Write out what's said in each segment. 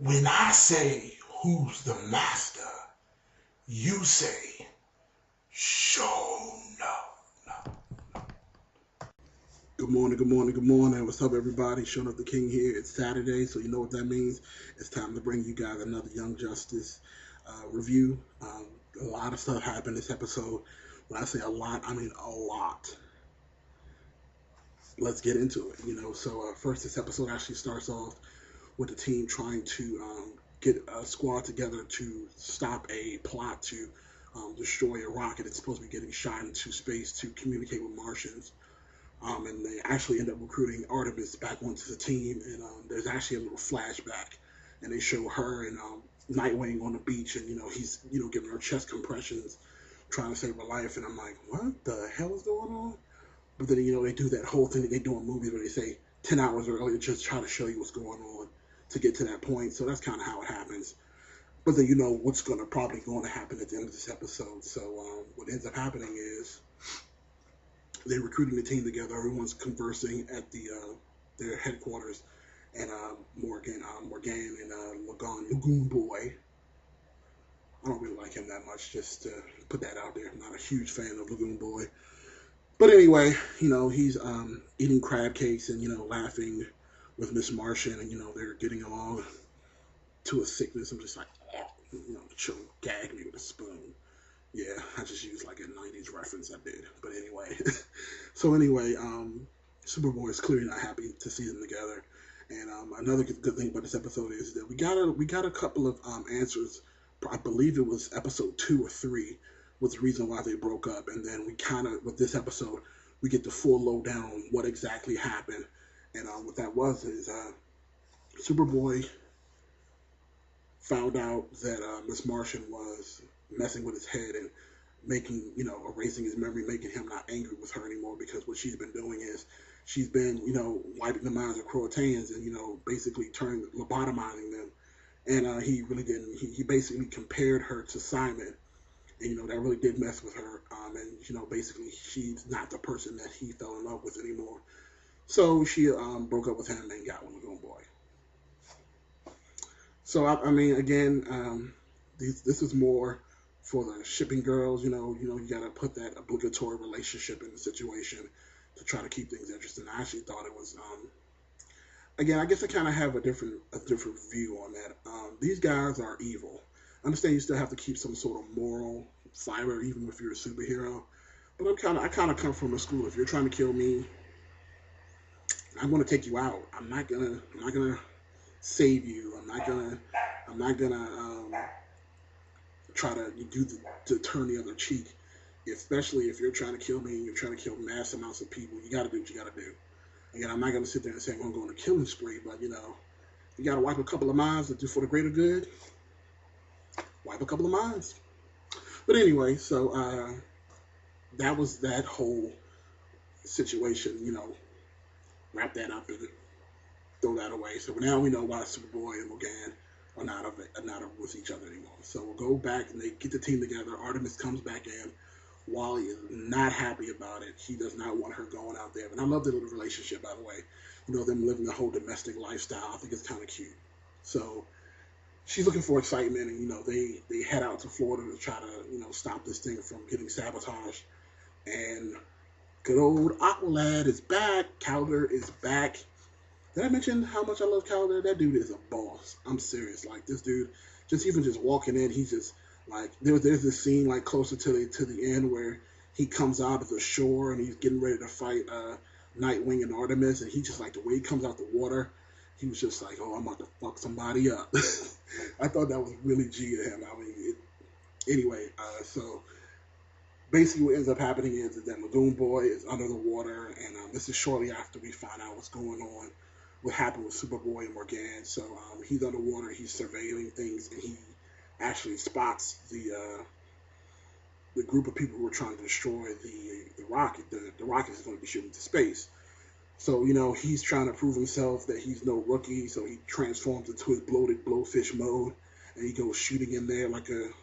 When I say who's the master, you say show no. Good morning, good morning, good morning. What's up, everybody? Showing up the King here. It's Saturday, so you know what that means. It's time to bring you guys another Young Justice review. A lot of stuff happened this episode. When I say a lot, I mean a lot. Let's get into it. So first, this episode actually starts off with the team trying to get a squad together to stop a plot to destroy a rocket that's supposed to be getting shot into space to communicate with Martians. And they actually end up recruiting Artemis back onto the team. And there's actually a little flashback, and they show her and Nightwing on the beach, and he's giving her chest compressions, trying to save her life. And I'm like, what the hell is going on? But then they do that whole thing that they do in movies where they say 10 hours earlier, just try to show you what's going on to get to that point. So that's kind of how it happens. But then what's probably going to happen at the end of this episode. So what ends up happening is they're recruiting the team together. Everyone's conversing at their headquarters, and Morgan and Lagoon Boy. I don't really like him that much. Just to put that out there, I'm not a huge fan of Lagoon Boy. But anyway, he's eating crab cakes and laughing with Miss Martian, and they're getting along to a sickness. I'm just like, she'll gag me with a spoon. Yeah, I just used like a 90s reference I did. But anyway, Superboy is clearly not happy to see them together. And another good thing about this episode is that we got a couple of answers. I believe it was episode 2 or 3 was the reason why they broke up. And then we kind of, with this episode, we get the full lowdown on what exactly happened. And what that was is Superboy found out that Miss Martian was messing with his head and making, erasing his memory, making him not angry with her anymore, because what she's been doing is she's been, wiping the minds of Croatans and, basically lobotomizing them. And he really didn't. He basically compared her to Simon. And, that really did mess with her. And, basically she's not the person that he fell in love with anymore. So she broke up with him and got with Lagoon Boy. So, I mean, again, this is more for the shipping girls. You got to put that obligatory relationship in the situation to try to keep things interesting. I actually thought it was, again, I guess I kind of have a different view on that. These guys are evil. I understand you still have to keep some sort of moral fiber, even if you're a superhero. But I kind of come from a school. If you're trying to kill me, I'm going to take you out. I'm not gonna save you. I'm not gonna try to turn the other cheek. Especially if you're trying to kill me and you're trying to kill mass amounts of people, you got to do what you got to do. Again, I'm not going to sit there and say I'm going to kill killing spree, but you got to wipe a couple of minds to do for the greater good. Wipe a couple of minds. But anyway, so that was that whole situation. Wrap that up and throw that away. So now we know why Superboy and Logan are not with each other anymore. So we'll go back and they get the team together. Artemis comes back in. Wally is not happy about it. He does not want her going out there. And I love their little relationship, by the way. Them living a whole domestic lifestyle. I think it's kind of cute. So she's looking for excitement, and they head out to Florida to try to stop this thing from getting sabotaged. And good old Aqualad is back. Calder is back. Did I mention how much I love Calder? That dude is a boss. I'm serious. Like, this dude, just walking in, he's just like, there's this scene like closer to the end where he comes out of the shore and he's getting ready to fight Nightwing and Artemis, and he just, like, the way he comes out the water, he was just like, oh, I'm about to fuck somebody up. I thought that was really G of him. I mean, anyway, so basically what ends up happening is that Lagoon Boy is under the water, and this is shortly after we find out what's going on, what happened with Superboy and Morgan. So he's underwater, he's surveilling things, and he actually spots the group of people who are trying to destroy the rocket. The rocket is going to be shooting to space. So, he's trying to prove himself that he's no rookie, so he transforms into his bloated blowfish mode, and he goes shooting in there trying to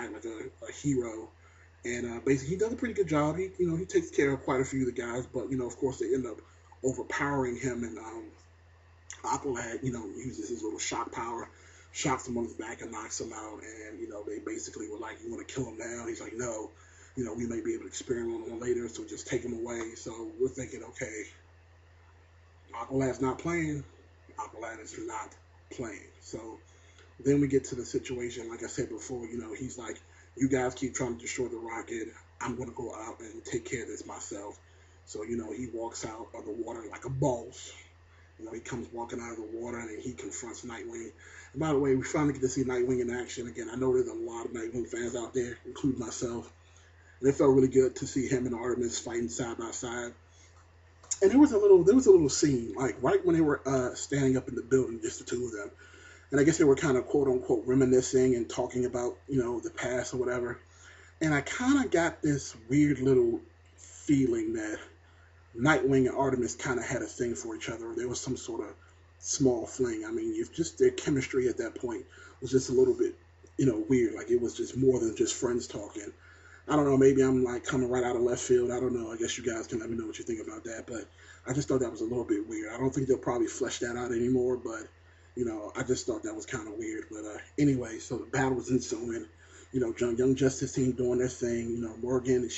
act like a hero. And basically, he does a pretty good job. He takes care of quite a few of the guys, but, of course, they end up overpowering him, and Aqualad, uses his little shock power shocks him on his back and knocks him out. And, they basically were like, you want to kill him now? He's like, no. We may be able to experiment on him later, so just take him away. So we're thinking, okay, Aqualad's not playing. Aqualad is not playing. So then we get to the situation, like I said before, he's like, you guys keep trying to destroy the rocket. I'm going to go out and take care of this myself. So, he walks out of the water like a boss. He comes walking out of the water and he confronts Nightwing. And by the way, we finally get to see Nightwing in action again. I know there's a lot of Nightwing fans out there, including myself. And it felt really good to see him and Artemis fighting side by side. And there was a little scene, like right when they were standing up in the building, just the two of them. And I guess they were kind of quote unquote reminiscing and talking about, the past or whatever. And I kind of got this weird little feeling that Nightwing and Artemis kind of had a thing for each other. There was some sort of small fling. I mean, if just their chemistry at that point was just a little bit, weird. Like it was just more than just friends talking. I don't know, maybe I'm like coming right out of left field. I don't know. I guess you guys can let me know what you think about that. But I just thought that was a little bit weird. I don't think they'll probably flesh that out anymore. But, I just thought that was kind of weird. But anyway, so the battle was ensuing. Young Justice team doing their thing. Morgan,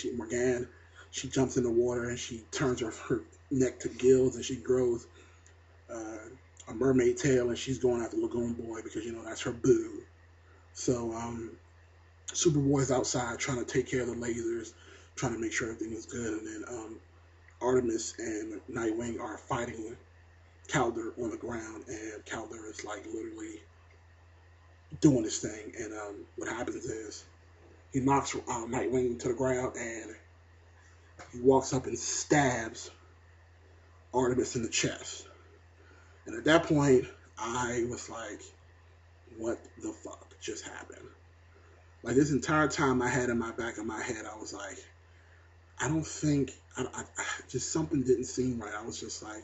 she jumps in the water and she turns her neck to gills and she grows a mermaid tail and she's going after Lagoon Boy because, that's her boo. So, Superboy's outside trying to take care of the lasers, trying to make sure everything is good. And then Artemis and Nightwing are fighting Kaldur on the ground, and Kaldur is like literally doing his thing. And what happens is he knocks Nightwing to the ground, and he walks up and stabs Artemis in the chest. And at that point, I was like, what the fuck just happened? Like this entire time I had in my back of my head, I was like, I don't think, just something didn't seem right. I was just like,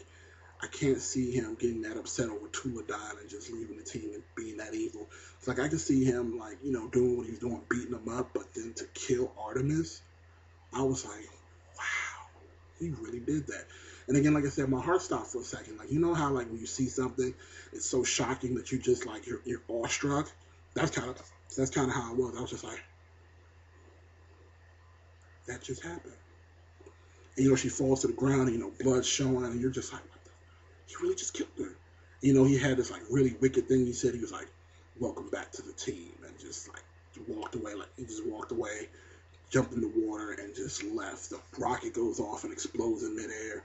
I can't see him getting that upset over Tula dying and just leaving the team and being that evil. It's like I could see him like, doing what he's doing, beating him up, but then to kill Artemis, I was like, wow, he really did that. And again, like I said, my heart stopped for a second. Like, how like when you see something, it's so shocking that you just like, you're awestruck. That's kind of how I was. I was just like, that just happened. And, she falls to the ground and, blood's showing, and you're just like, what the? He really just killed her. He had this, like, really wicked thing he said. He was like, welcome back to the team, and just, like, walked away. Like, he just walked away, jumped in the water, and just left. The rocket goes off and explodes in midair.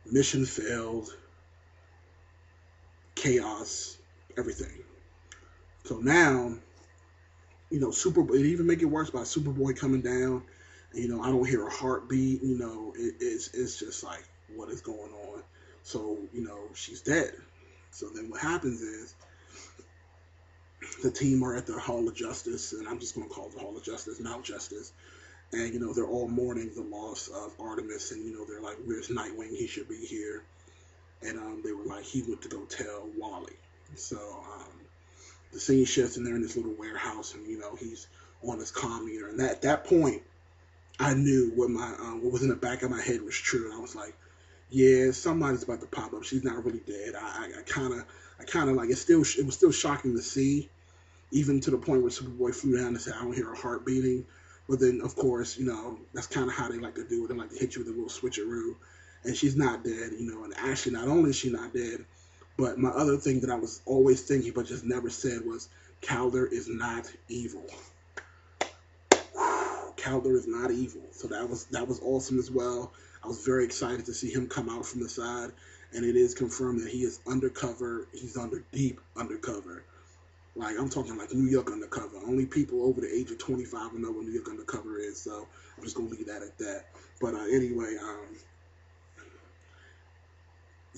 Mission failed. Chaos. Everything. So now, Superboy, it even make it worse by Superboy coming down. And, I don't hear a heartbeat. It's just like, what is going on? So, she's dead. So then what happens is the team are at the Hall of Justice, and I'm just going to call it the Hall of Justice, Mount Justice. And, they're all mourning the loss of Artemis, and, they're like, where's Nightwing? He should be here. And they were like, he went to go tell Wally. So the scene shifts, and they're in this little warehouse, and, he's on his comm meter. And at that point, I knew what what was in the back of my head was true. And I was like, yeah, somebody's about to pop up. She's not really dead. I kind of like, it was still shocking to see, even to the point where Superboy flew down and said, I don't hear a heart beating. But then, of course, that's kind of how they like to do it. They like to hit you with a little switcheroo. And she's not dead, and actually, not only is she not dead, but my other thing that I was always thinking but just never said was, Kaldur is not evil. Kaldur is not evil. So that was awesome as well. I was very excited to see him come out from the side, and it is confirmed that he is undercover. He's deep undercover. Like, I'm talking like New York undercover. Only people over the age of 25 will know what New York undercover is, so I'm just going to leave that at that. But anyway,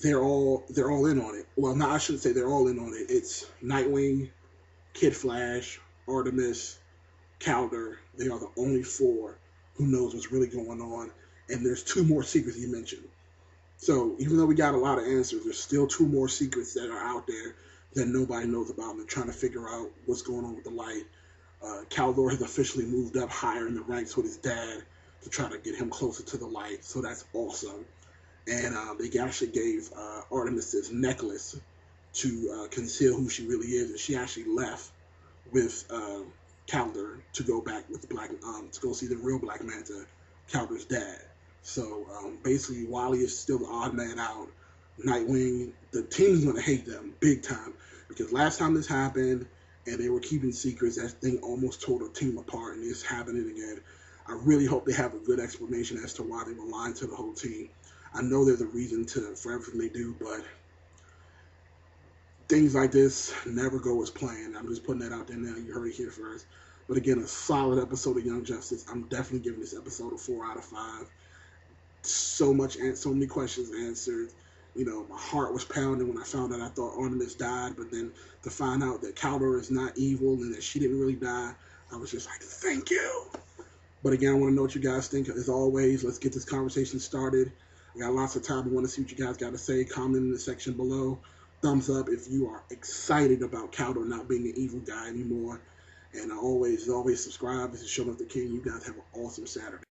they're all in on it. Well, no, I shouldn't say they're all in on it. It's Nightwing, Kid Flash, Artemis, Kaldur. They are the only four who knows what's really going on. And there's two more secrets he mentioned. So even though we got a lot of answers, there's still two more secrets that are out there that nobody knows about. And they're trying to figure out what's going on with the light. Kaldur has officially moved up higher in the ranks with his dad to try to get him closer to the light. So that's awesome. And they actually gave Artemis this necklace to conceal who she really is, and she actually left with Calder to go back with the to go see the real Black Manta, Calder's dad. So basically, Wally is still the odd man out. Nightwing, the team's gonna hate them big time because last time this happened and they were keeping secrets, that thing almost tore the team apart, and it's happening again. I really hope they have a good explanation as to why they were lying to the whole team. I know there's a reason for everything they do, but things like this never go as planned. I'm just putting that out there now. You heard it here first. But again, a solid episode of Young Justice. I'm definitely giving this episode a 4 out of 5. So many questions answered. You know, my heart was pounding when I found out I thought Artemis died, but then to find out that Calder is not evil and that she didn't really die, I was just like, thank you. But again, I want to know what you guys think. As always, let's get this conversation started. I got lots of time. I want to see what you guys got to say. Comment in the section below. Thumbs up if you are excited about Calder not being an evil guy anymore. And always subscribe. This is Show Up the King. You guys have an awesome Saturday.